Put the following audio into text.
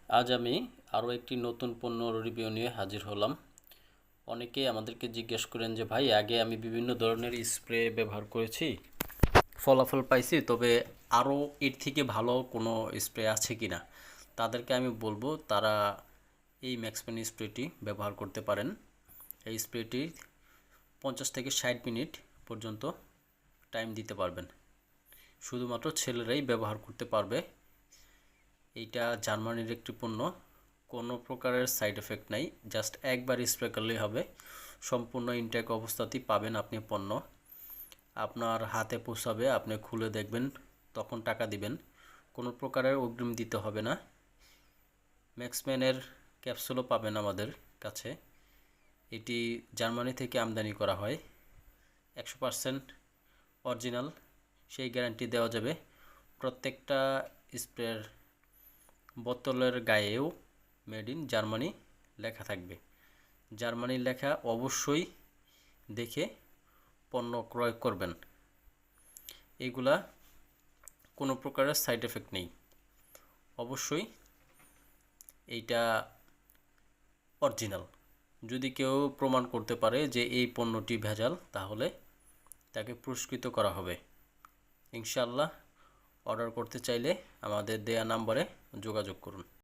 আজ আমি আরও একটি নতুন পণ্য রিভিউ নিয়ে হাজির হলাম। অনেকেই আমাদেরকে জিজ্ঞেস করেন যে ভাই, আগে আমি বিভিন্ন ধরনের স্প্রে ব্যবহার করেছি, ফলাফল পাইছি, তবে আরও এর থেকে ভালো কোনো স্প্রে আছে কি না। তাদেরকে আমি বলবো তারা এই ম্যাক্সপ্যান স্প্রেটি ব্যবহার করতে পারেন। এই স্প্রেটি 50 থেকে 60 মিনিট পর্যন্ত টাইম দিতে পারবেন। শুধুমাত্র ছেলেরাই ব্যবহার করতে পারবে। এইটা জার্মানির একটি পণ্য, কোনো প্রকারের সাইড এফেক্ট নাই, জাস্ট একবার স্প্রে করলেই হবে। সম্পূর্ণ ইনটেক অবস্থাতেই পাবেন আপনি পণ্য, আপনার হাতে পৌঁছাবে, আপনি খুলে দেখবেন, তখন টাকা দিবেন। কোনো প্রকারের অগ্রিম দিতে হবে না। ম্যাক্সম্যানের ক্যাপসুলও পাবেন আমাদের কাছে। এটি জার্মানি থেকে আমদানি করা হয়, 100% অরিজিনাল, সেই গ্যারান্টি দেওয়া যাবে। প্রত্যেকটা স্প্রের বোতলের গায়েও মেড ইন জার্মানি লেখা থাকবে। জার্মানির লেখা অবশ্যই দেখে পণ্য ক্রয় করবেন। এগুলা কোনো প্রকারের সাইড এফেক্ট নেই। অবশ্যই এইটা অরিজিনাল। যদি কেউ প্রমাণ করতে পারে যে এই পণ্যটি ভেজাল, তাহলে তাকে পুরস্কৃত করা হবে ইনশাআল্লাহ। অর্ডার করতে চাইলে আমাদের দেয়া নাম্বারে যোগাযোগ করুন।